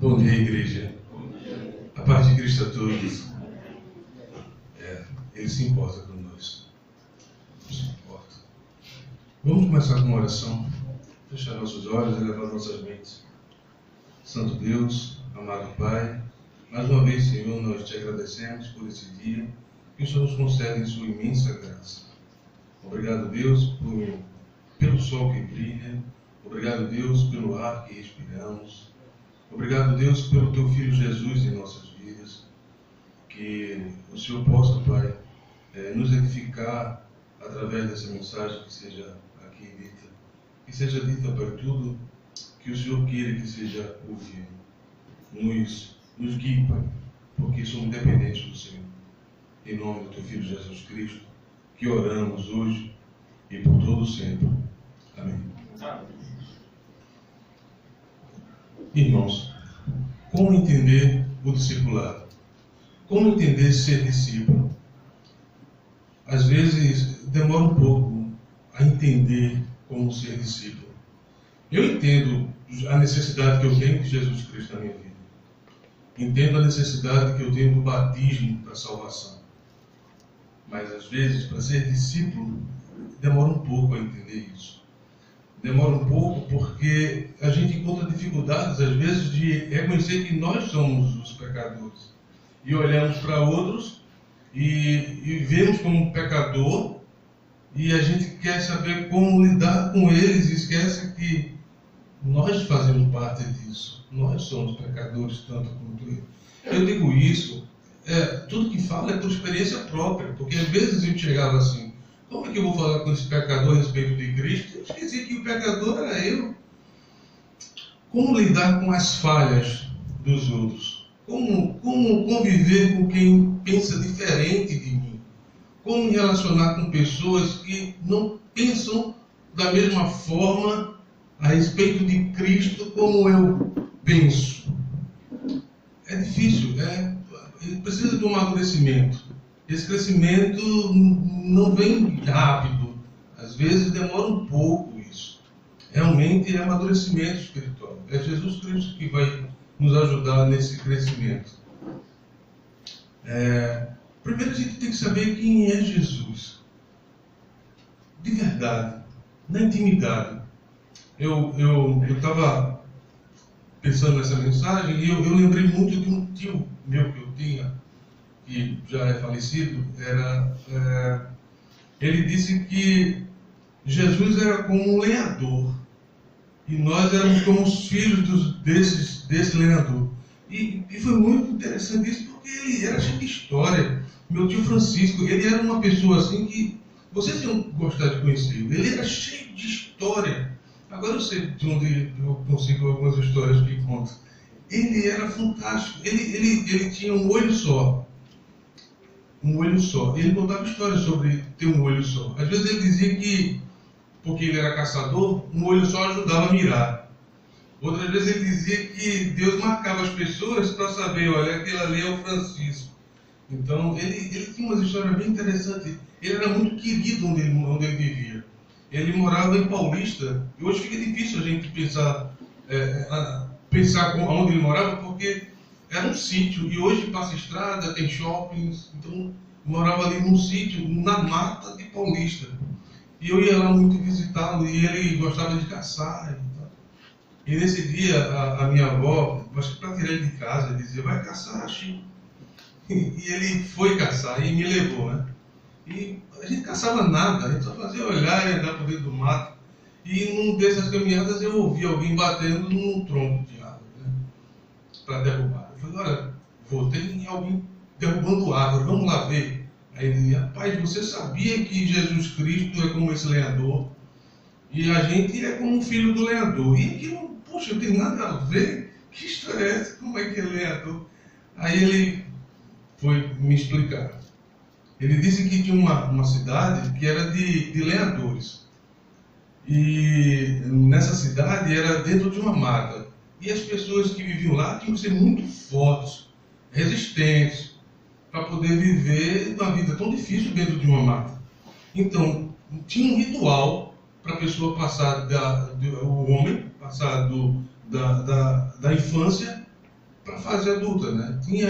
Bom dia, igreja. A paz de Cristo a todos. Ele se importa com nós. Se importa. Vamos começar com uma oração. Fechar nossos olhos e levar nossas mentes. Santo Deus, amado Pai, mais uma vez, Senhor, nós te agradecemos por esse dia que o Senhor nos concede sua imensa graça. Obrigado, Deus, pelo sol que brilha. Obrigado, Deus, pelo ar que respiramos. Obrigado, Deus, pelo Teu Filho Jesus em nossas vidas. Que o Senhor possa, Pai, nos edificar através dessa mensagem que seja aqui dita. Que seja dita, Pai, tudo que o Senhor queira que seja ouvido. Nos guie, Pai, porque somos dependentes do Senhor. Em nome do Teu Filho Jesus Cristo, que oramos hoje e por todo sempre. Amém. Irmãos, como entender o discipulado? Como entender ser discípulo? Às vezes demora um pouco a entender como ser discípulo. Eu entendo a necessidade que eu tenho de Jesus Cristo na minha vida. Entendo a necessidade que eu tenho do batismo para a salvação. Mas às vezes, para ser discípulo, demora um pouco a entender isso. Demora um pouco porque a gente encontra dificuldades, às vezes, de reconhecer que nós somos os pecadores. E olhamos para outros e vemos como um pecador e a gente quer saber como lidar com eles e esquece que nós fazemos parte disso. Nós somos pecadores tanto quanto eles. Eu digo isso, tudo que falo é por experiência própria, porque às vezes a gente chegava assim, como é que eu vou falar com esse pecador a respeito de Cristo? Eu esqueci que o pecador era eu. Como lidar com as falhas dos outros? Como conviver com quem pensa diferente de mim? Como me relacionar com pessoas que não pensam da mesma forma a respeito de Cristo como eu penso? É difícil, precisa de um amadurecimento. Esse crescimento não vem rápido, às vezes demora um pouco isso. Realmente é amadurecimento espiritual. É Jesus Cristo que vai nos ajudar nesse crescimento. Primeiro a gente tem que saber quem é Jesus. De verdade, na intimidade. Eu estava pensando nessa mensagem e eu lembrei muito de um tio meu que eu tinha, que já é falecido. Ele disse que Jesus era como um lenhador e nós éramos como os filhos desse lenhador. E foi muito interessante isso, porque ele era cheio de história. Meu tio Francisco, ele era uma pessoa assim que vocês iam gostar de conhecer. Ele era cheio de história. Agora eu sei de onde eu consigo algumas histórias que conta. Ele era fantástico. Ele tinha um olho só. Um olho só. Ele contava histórias sobre ter um olho só. Às vezes ele dizia que, porque ele era caçador, um olho só ajudava a mirar. Outras vezes ele dizia que Deus marcava as pessoas para saber, olha, aquele ali é o Francisco. Então ele tinha umas histórias bem interessantes. Ele era muito querido onde ele vivia. Ele morava em Paulista. E hoje fica difícil a gente pensar onde ele morava, porque era um sítio, e hoje passa estrada, tem shoppings, então morava ali num sítio, na mata de Paulista. E eu ia lá muito visitá-lo, e ele gostava de caçar. E nesse dia, a minha avó, acho que para tirar ele de casa, dizia, vai caçar, Chico. E ele foi caçar, e me levou, né? E a gente caçava nada, a gente só fazia olhar e andar por dentro do mato. E numa dessas caminhadas eu ouvi alguém batendo num tronco de árvore, né? Para derrubar. Eu falei, olha, tem alguém derrubando árvore, vamos lá ver. Aí ele disse, rapaz, você sabia que Jesus Cristo é como esse lenhador? E a gente é como um filho do lenhador. E aquilo, poxa, não tem nada a ver. Que história é essa? Como é que é lenhador? Aí ele foi me explicar. Ele disse que tinha uma cidade que era de lenhadores. E nessa cidade era dentro de uma mata. E as pessoas que viviam lá tinham que ser muito fortes, resistentes, para poder viver uma vida tão difícil dentro de uma mata. Então, tinha um ritual para a pessoa passar, o homem, passar da infância para a fase adulta, né? Tinha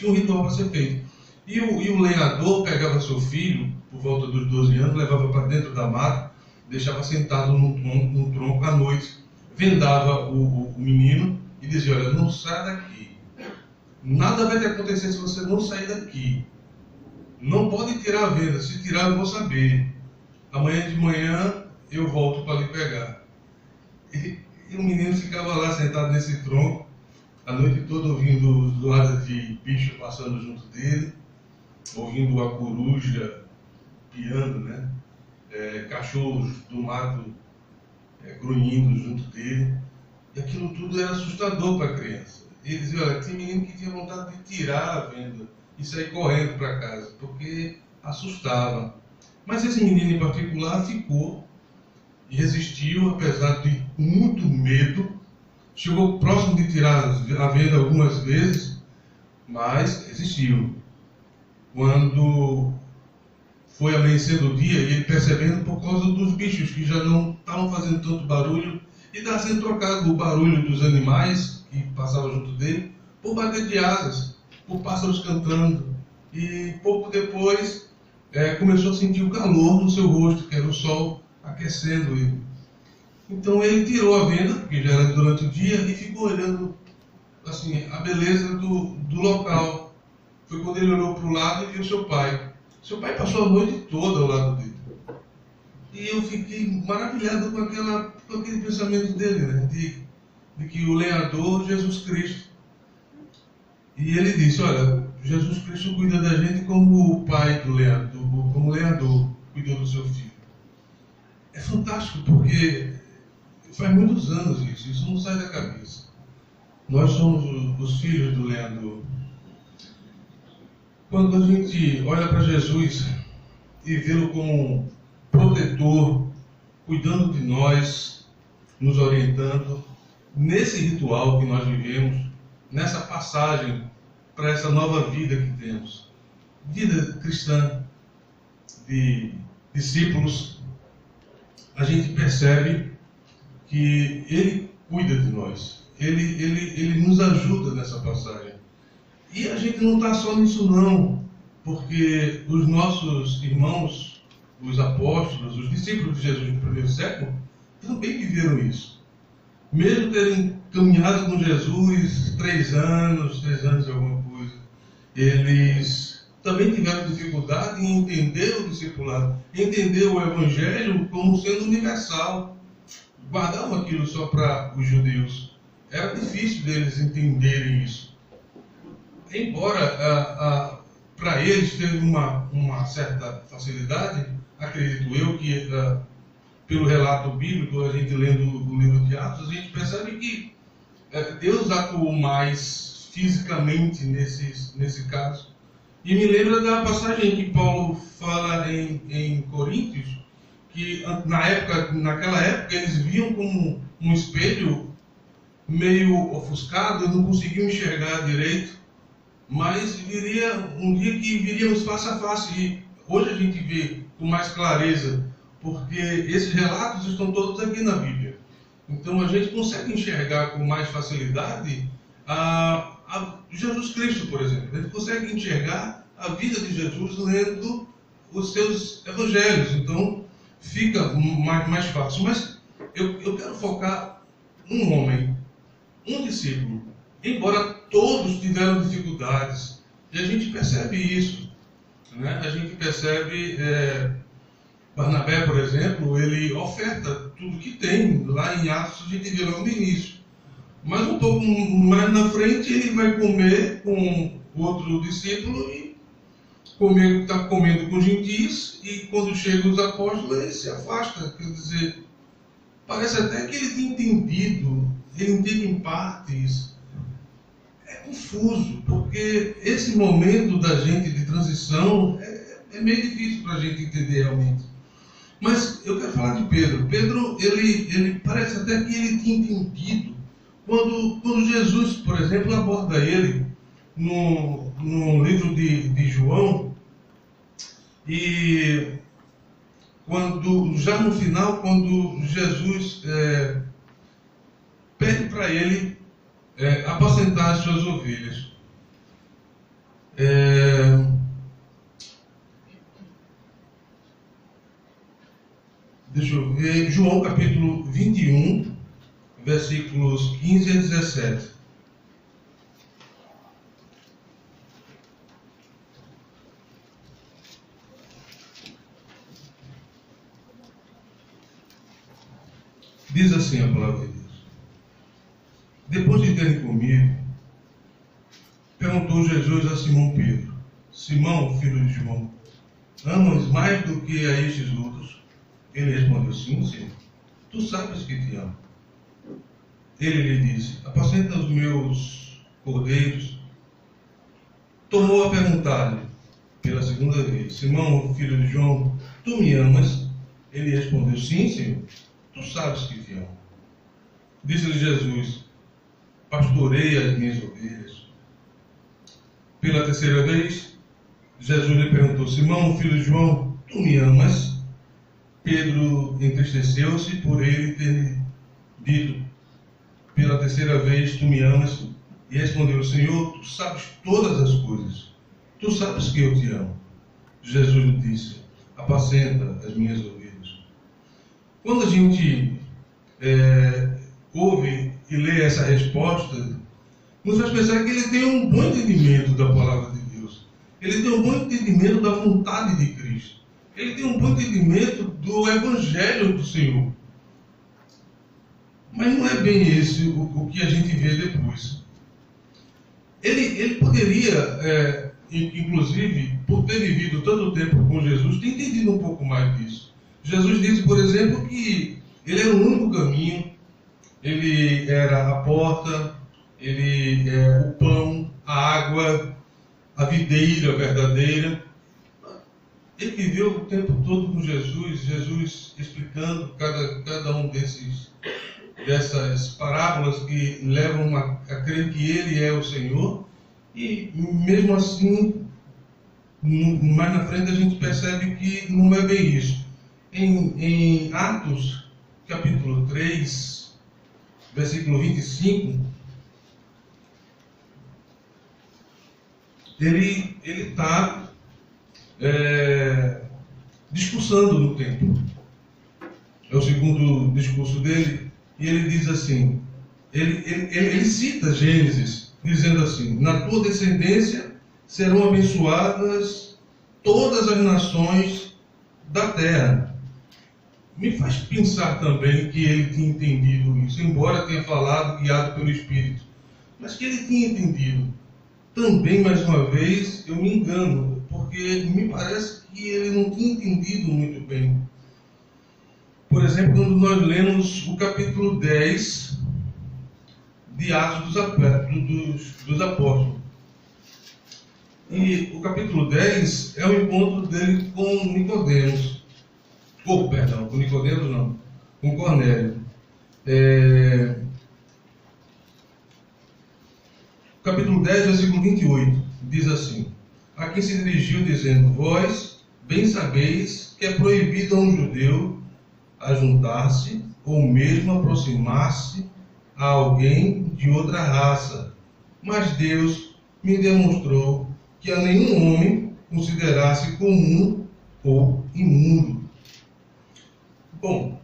um ritual para ser feito. E o lenhador pegava seu filho, por volta dos 12 anos, levava para dentro da mata, deixava sentado num tronco à noite, vendava o menino e dizia: olha, não sai daqui. Nada vai te acontecer se você não sair daqui. Não pode tirar a venda. Se tirar, eu vou saber. Amanhã de manhã eu volto para lhe pegar. E o menino ficava lá sentado nesse tronco, a noite toda ouvindo zoada de bicho passando junto dele, ouvindo a coruja piando, né? Cachorros do mato grunhindo junto dele. E aquilo tudo era assustador para a criança. Ele dizia: olha, tinha menino que tinha vontade de tirar a venda e sair correndo para casa, porque assustava. Mas esse menino em particular ficou e resistiu, apesar de muito medo. Chegou próximo de tirar a venda algumas vezes, mas resistiu. Quando foi amanhecendo o dia, e ele percebendo por causa dos bichos que já não estavam fazendo tanto barulho, e estava sendo trocado o barulho dos animais que passavam junto dele por bater de asas, por pássaros cantando. E pouco depois começou a sentir o calor no seu rosto, que era o sol aquecendo ele. Então ele tirou a venda, que já era durante o dia, e ficou olhando assim, a beleza do local. Foi quando ele olhou para o lado e viu seu pai. Seu pai passou a noite toda ao lado dele. E eu fiquei maravilhado com aquele pensamento dele, né? De que o lenhador, Jesus Cristo. E ele disse: olha, Jesus Cristo cuida da gente como o pai do lenhador, como o lenhador cuidou do seu filho. É fantástico, porque faz muitos anos isso não sai da cabeça. Nós somos os filhos do lenhador. Quando a gente olha para Jesus e vê-lo como protetor, cuidando de nós, nos orientando, nesse ritual que nós vivemos, nessa passagem para essa nova vida que temos, vida cristã, de discípulos, a gente percebe que Ele cuida de nós, Ele nos ajuda nessa passagem. E a gente não está só nisso não, porque os nossos irmãos, os apóstolos, os discípulos de Jesus no primeiro século, também viveram isso. Mesmo terem caminhado com Jesus 3 anos e alguma coisa, eles também tiveram dificuldade em entender o discipulado, entender o Evangelho como sendo universal. Guardavam aquilo só para os judeus. Era difícil deles entenderem isso. Embora para eles teve uma certa facilidade, acredito eu, que pelo relato bíblico, a gente lendo o livro de Atos, a gente percebe que Deus atuou mais fisicamente nesse caso. E me lembra da passagem que Paulo fala em Coríntios, que naquela época eles viam como um espelho meio ofuscado, não conseguiam enxergar direito, mas viria um dia que viríamos face a face, e hoje a gente vê com mais clareza, porque esses relatos estão todos aqui na Bíblia. Então a gente consegue enxergar com mais facilidade a Jesus Cristo, por exemplo. A gente consegue enxergar a vida de Jesus lendo os seus evangelhos. Então fica mais fácil. Mas eu quero focar um homem, um discípulo. Embora todos tiveram dificuldades, e a gente percebe isso, né? A gente percebe, Barnabé, por exemplo, ele oferta tudo que tem. Lá em Atos a gente vê logo no início. Mas um pouco mais na frente ele vai comer com outro discípulo e está comendo com gentios, e quando chegam os apóstolos ele se afasta. Quer dizer, parece até que ele tem entendido, ele entende em partes. É confuso, porque esse momento da gente de transição é meio difícil para a gente entender realmente. Mas eu quero falar de Pedro. Pedro, ele parece até que ele tinha entendido quando Jesus, por exemplo, aborda ele no livro de João, e já no final, quando Jesus pede para ele apacentar as suas ovelhas. Deixa eu ver, João capítulo 21, versículos 15 a 17. Diz assim a palavra de Deus. Depois de terem comido, perguntou Jesus a Simão Pedro: Simão, filho de João, amas mais do que a estes outros? Ele respondeu: Sim, Senhor, tu sabes que te amo. Ele lhe disse: Apacenta os meus cordeiros. Tornou a perguntar-lhe pela segunda vez: Simão, filho de João, tu me amas? Ele respondeu: Sim, Senhor, tu sabes que te amo. Disse-lhe Jesus: Pastorei as minhas ovelhas. Pela terceira vez, Jesus lhe perguntou: Simão, filho de João, tu me amas? Pedro entristeceu-se por ele ter dito pela terceira vez: Tu me amas? E respondeu: Senhor, tu sabes todas as coisas. Tu sabes que eu te amo. Jesus lhe disse: Apacenta as minhas ovelhas. Quando a gente ouve e lê essa resposta, nos faz pensar que ele tem um bom entendimento da palavra de Deus. Ele tem um bom entendimento da vontade de Cristo. Ele tem um bom entendimento do Evangelho do Senhor. Mas não é bem esse o que a gente vê depois. Ele poderia, inclusive, por ter vivido tanto tempo com Jesus, ter entendido um pouco mais disso. Jesus disse, por exemplo, que ele era o único caminho, ele era a porta, ele é o pão, a água, a videira verdadeira. Ele viveu o tempo todo com Jesus explicando cada um dessas parábolas que levam a crer que Ele é o Senhor. E mesmo assim, mais na frente a gente percebe que não é bem isso. Em Atos, capítulo 3, versículo 25, ele está discursando no templo. É o segundo discurso dele, e ele diz assim, ele cita Gênesis, dizendo assim: na tua descendência serão abençoadas todas as nações da terra. Me faz pensar também que ele tinha entendido isso, embora tenha falado guiado pelo Espírito, mas que ele tinha entendido. Também, mais uma vez, eu me engano, porque me parece que ele não tinha entendido muito bem. Por exemplo, quando nós lemos o capítulo 10 de Atos dos Apóstolos. E o capítulo 10 é o encontro dele com Nicodemos. Com Nicodemos não, com Cornélio. Capítulo 10, versículo 28, diz assim: a quem se dirigiu dizendo: vós bem sabeis que é proibido a um judeu ajuntar-se ou mesmo aproximar-se a alguém de outra raça, mas Deus me demonstrou que a nenhum homem considerasse comum ou imundo. Bom,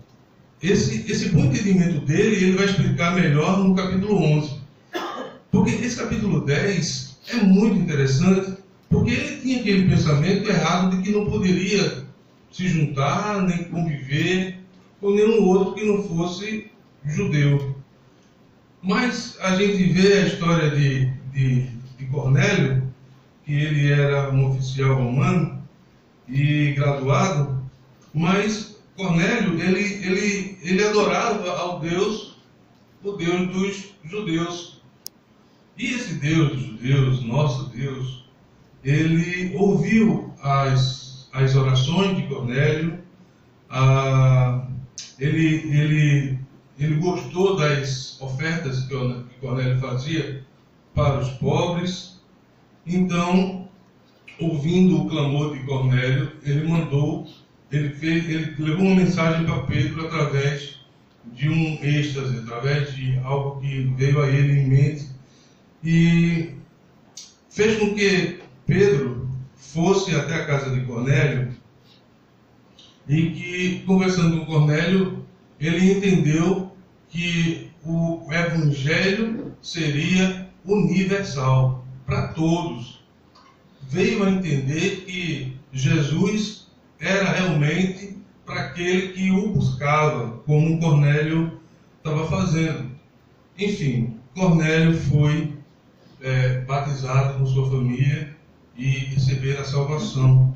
esse bom entendimento dele, ele vai explicar melhor no capítulo 11. Porque esse capítulo 10 é muito interessante, porque ele tinha aquele pensamento errado de que não poderia se juntar, nem conviver com nenhum outro que não fosse judeu. Mas a gente vê a história de Cornélio, que ele era um oficial romano e graduado, mas Cornélio, ele adorava ao Deus, o Deus dos judeus. E esse Deus dos judeus, nosso Deus, ele ouviu as orações de Cornélio, ele gostou das ofertas que Cornélio fazia para os pobres. Então, ouvindo o clamor de Cornélio, ele levou uma mensagem para Pedro através de um êxtase, através de algo que veio a ele em mente, e fez com que Pedro fosse até a casa de Cornélio, e que, conversando com Cornélio, ele entendeu que o Evangelho seria universal, para todos. Veio a entender que Jesus era realmente para aquele que o buscava, como Cornélio estava fazendo. Enfim, Cornélio foi batizado com sua família e receber a salvação.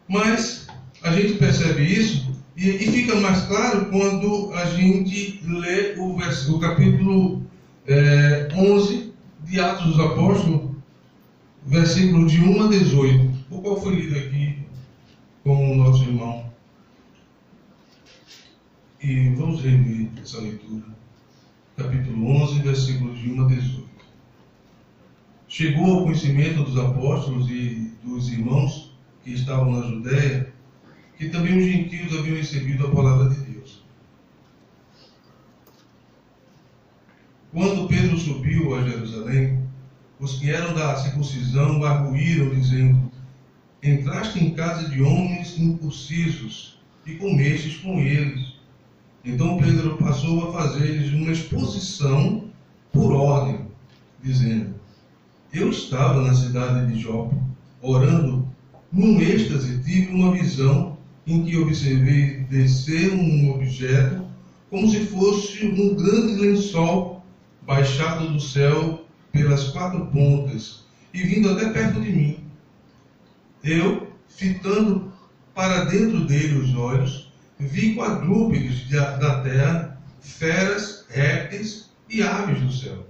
Mas a gente percebe isso e fica mais claro quando a gente lê o capítulo 11 de Atos dos Apóstolos, versículo de 1 a 18, o qual foi lido aqui com o nosso irmão. E vamos rever essa leitura. Capítulo 11, versículos de 1 a 18. Chegou ao conhecimento dos apóstolos e dos irmãos que estavam na Judéia, que também os gentios haviam recebido a palavra de Deus. Quando Pedro subiu a Jerusalém, os que eram da circuncisão arguíram, dizendo: entraste em casa de homens incircuncisos e comestes com eles. Então Pedro passou a fazer-lhes uma exposição por ordem, dizendo: eu estava na cidade de Jope, orando, num êxtase tive uma visão em que observei descer um objeto como se fosse um grande lençol baixado do céu pelas 4 pontas e vindo até perto de mim. Eu, fitando para dentro dele os olhos, vi quadrúpedes da terra, feras, répteis e aves do céu.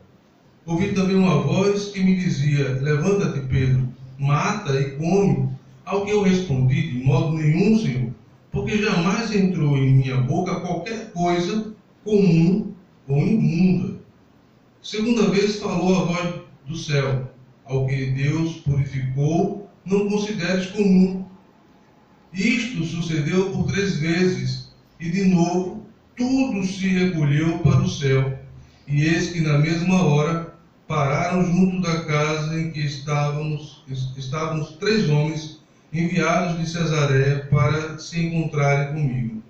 Ouvi também uma voz que me dizia: levanta-te, Pedro, mata e come. Ao que eu respondi: de modo nenhum, Senhor, porque jamais entrou em minha boca qualquer coisa comum ou imunda. Segunda vez falou a voz do céu: ao que Deus purificou, não consideres comum. Isto sucedeu por 3 vezes, e de novo tudo se recolheu para o céu. E eis que na mesma hora pararam junto da casa em que estávamos 3 homens enviados de Cesareia para se encontrarem comigo.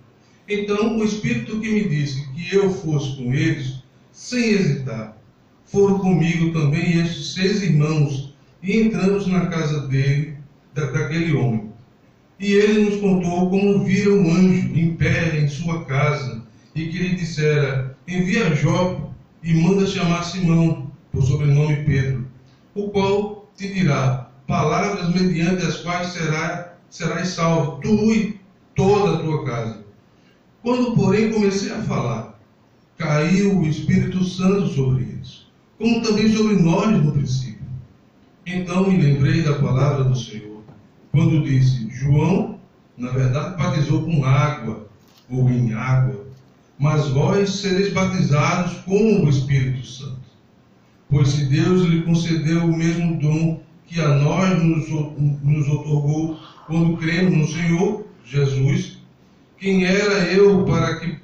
Então o Espírito que me disse que eu fosse com eles, sem hesitar, foram comigo também estes 6 irmãos, e entramos na casa daquele homem. E ele nos contou como vira um anjo em pé em sua casa, e que lhe dissera: envia a Jope e manda chamar Simão, por sobrenome Pedro, o qual te dirá palavras mediante as quais serás salvo, tu e toda a tua casa. Quando, porém, comecei a falar, caiu o Espírito Santo sobre eles, como também sobre nós no princípio. Então me lembrei da palavra do Senhor, quando disse: João, na verdade, batizou com água, ou em água, mas vós sereis batizados com o Espírito Santo. Pois se Deus lhe concedeu o mesmo dom que a nós nos otorgou quando cremos no Senhor Jesus, quem era eu para que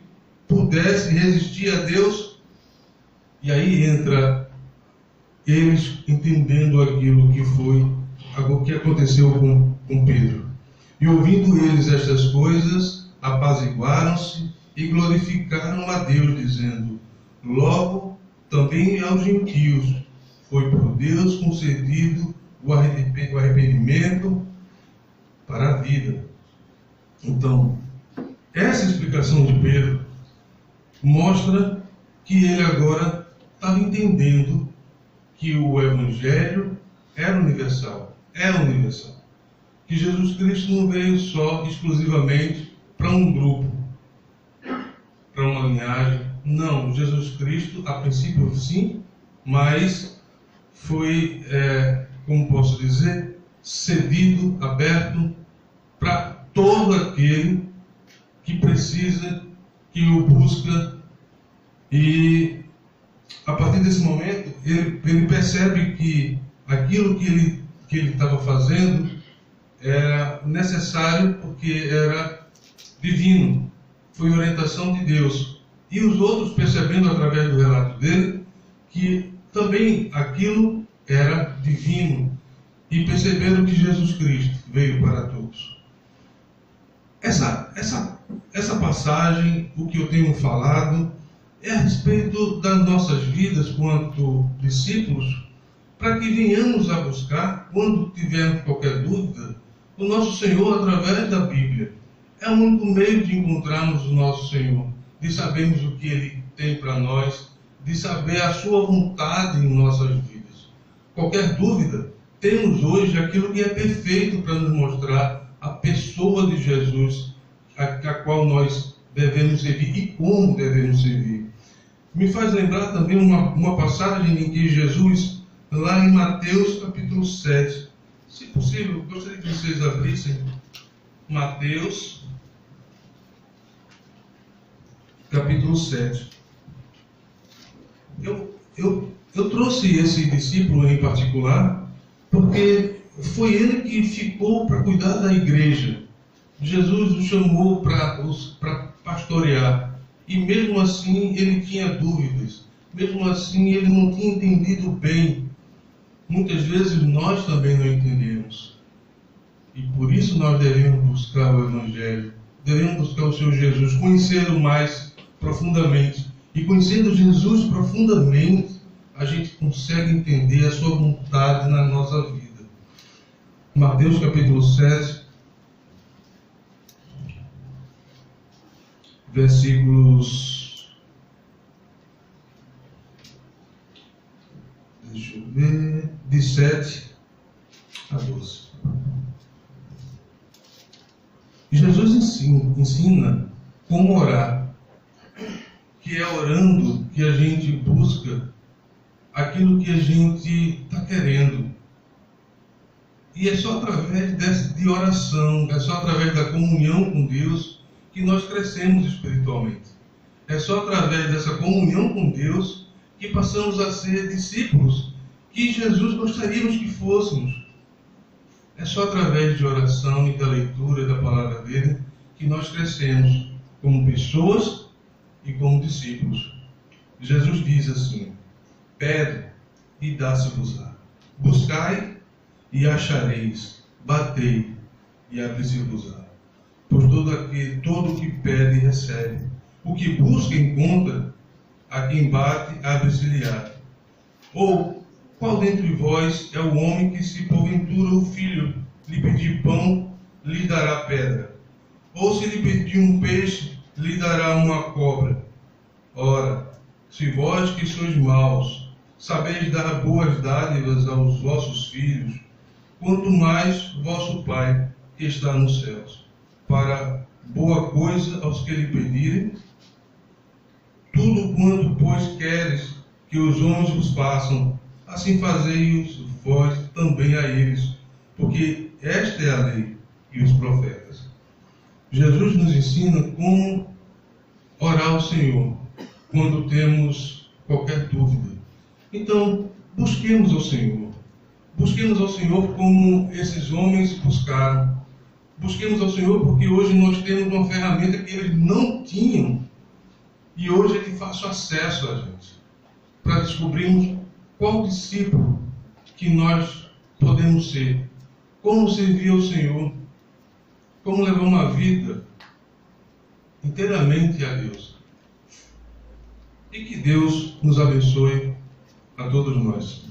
pudesse resistir a Deus? E aí entra eles entendendo aquilo que aconteceu com Pedro. E ouvindo eles estas coisas, apaziguaram-se e glorificaram a Deus, dizendo: logo também aos gentios foi por Deus concedido o arrependimento para a vida. Então, essa explicação de Pedro mostra que ele agora estava entendendo que o Evangelho era universal, é universal. Que Jesus Cristo não veio só, exclusivamente, para um grupo, para uma linhagem. Não, Jesus Cristo, a princípio sim, mas foi, como posso dizer, cedido, aberto para todo aquele que precisa, que o busca. E a partir desse momento ele percebe que aquilo que ele estava fazendo era necessário, porque era divino, foi orientação de Deus. E os outros, percebendo através do relato dele, que também aquilo era divino. E perceberam que Jesus Cristo veio para todos. Essa passagem, o que eu tenho falado, é a respeito das nossas vidas quanto discípulos, para que venhamos a buscar, quando tivermos qualquer dúvida, o nosso Senhor através da Bíblia. É o único meio de encontrarmos o nosso Senhor, de sabermos o que Ele tem para nós, de saber a sua vontade em nossas vidas. Qualquer dúvida, temos hoje aquilo que é perfeito para nos mostrar a pessoa de Jesus, a qual nós devemos servir e como devemos servir. Me faz lembrar também uma passagem em que Jesus, lá em Mateus capítulo 7, se possível, gostaria que vocês abrissem Mateus capítulo 7. Eu trouxe esse discípulo em particular porque foi ele que ficou para cuidar da igreja. Jesus o chamou para pastorear. E mesmo assim ele tinha dúvidas. Mesmo assim ele não tinha entendido bem. Muitas vezes nós também não entendemos. E por isso nós devemos buscar o Evangelho. Devemos buscar o Senhor Jesus, conhecê-lo mais profundamente. E conhecendo Jesus profundamente, a gente consegue entender a sua vontade na nossa vida. Mateus capítulo 7, versículos, deixa eu ver, de 7 a 12. Jesus ensina como orar, que é orando que a gente busca aquilo que a gente está querendo. E é só através de oração, é só através da comunhão com Deus que nós crescemos espiritualmente. É só através dessa comunhão com Deus que passamos a ser discípulos que Jesus gostaríamos que fôssemos. É só através de oração e da leitura da palavra dele que nós crescemos como pessoas e como discípulos. Jesus diz assim: pede e dá-se-vos-á. Buscai e achareis. Batei e abri-se-vos-á. Pois todo o que pede recebe. O que busca encontra. A quem bate abre-se-lhe-á. Ou qual dentre vós é o homem que, se porventura o filho lhe pedir pão, lhe dará pedra? Ou se lhe pedir um peixe, lhe dará uma cobra? Ora, se vós que sois maus, sabeis dar boas dádivas aos vossos filhos, quanto mais vosso Pai que está nos céus, para boa coisa aos que lhe pedirem. Tudo quanto, pois, queres que os homens vos façam, assim fazei-os vós também a eles, porque esta é a lei e os profetas. Jesus nos ensina como orar ao Senhor quando temos qualquer dúvida. Então, busquemos ao Senhor. Busquemos ao Senhor como esses homens buscaram. Busquemos ao Senhor porque hoje nós temos uma ferramenta que eles não tinham. E hoje é de fácil acesso a gente. Para descobrirmos qual discípulo que nós podemos ser. Como servir ao Senhor. Como levar uma vida inteiramente a Deus. E que Deus nos abençoe a todos nós.